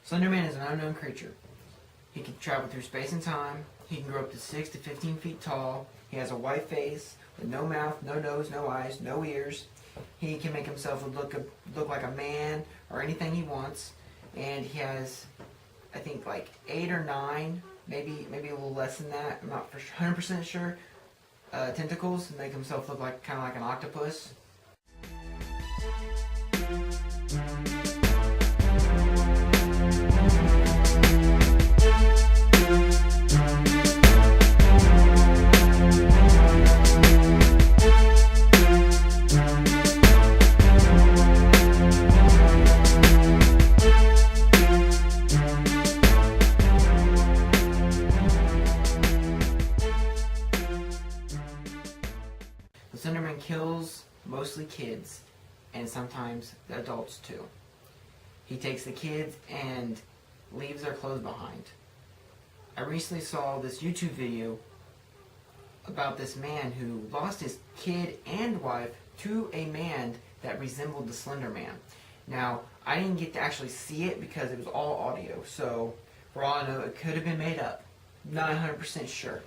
Slender Man is an unknown creature. He can travel through space and time. He can grow up to 6 to 15 feet tall. He has a white face with no mouth, no nose, no eyes, no ears. He can make himself look like a man or anything he wants. And he has, I think, like 8 or 9, maybe a little less than that. I'm not 100% sure. Tentacles to make himself look like kind of like an octopus. The Slender Man kills mostly kids and sometimes the adults too. He takes the kids and leaves their clothes behind. I recently saw this YouTube video about this man who lost his kid and wife to a man that resembled the Slender Man. Now, I didn't get to actually see it because it was all audio, so for all I know, it could have been made up. Not 100% sure.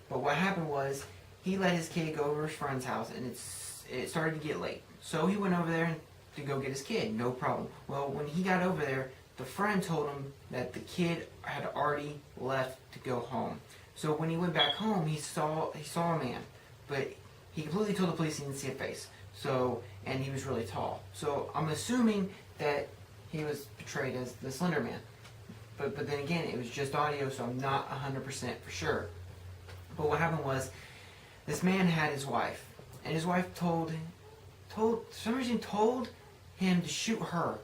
But what happened was, he let his kid go over to his friend's house, and it started to get late. So he went over there to go get his kid, no problem. Well, when he got over there, the friend told him that the kid had already left to go home. So when he went back home, he saw a man, but he completely told the police he didn't see a face. So, and he was really tall. So I'm assuming that he was portrayed as the Slender Man. But then again, it was just audio, so I'm not 100% for sure. But what happened was, this man had his wife, and his wife told for some reason told him to shoot her.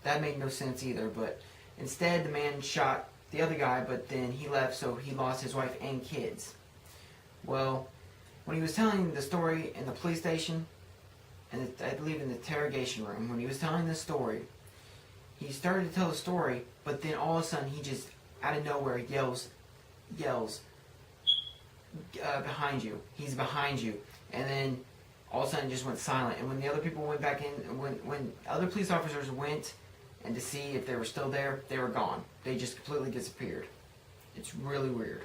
That made no sense either, but instead the man shot the other guy, but then he left, so he lost his wife and kids. Well, when he was telling the story in the police station, and I believe in the interrogation room, when he was telling this story, he started to tell the story, but then all of a sudden he just, out of nowhere, yells, behind you. He's behind you. And then all of a sudden just went silent. And when the other people went back in, when other police officers went and to see if they were still there, they were gone. They just completely disappeared. It's really weird.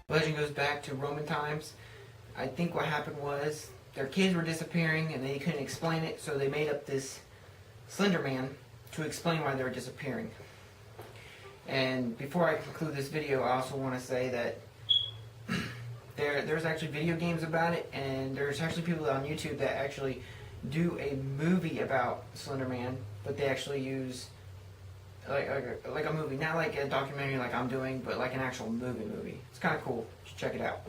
Legend goes back to Roman times. I think what happened was their kids were disappearing and they couldn't explain it, so they made up this Slender Man to explain why they were disappearing. And before I conclude this video, I also want to say that there's actually video games about it, and there's actually people on YouTube that actually do a movie about Slender Man, but they actually use like a movie, not like a documentary like I'm doing, but like an actual movie. It's kind of cool. You should check it out.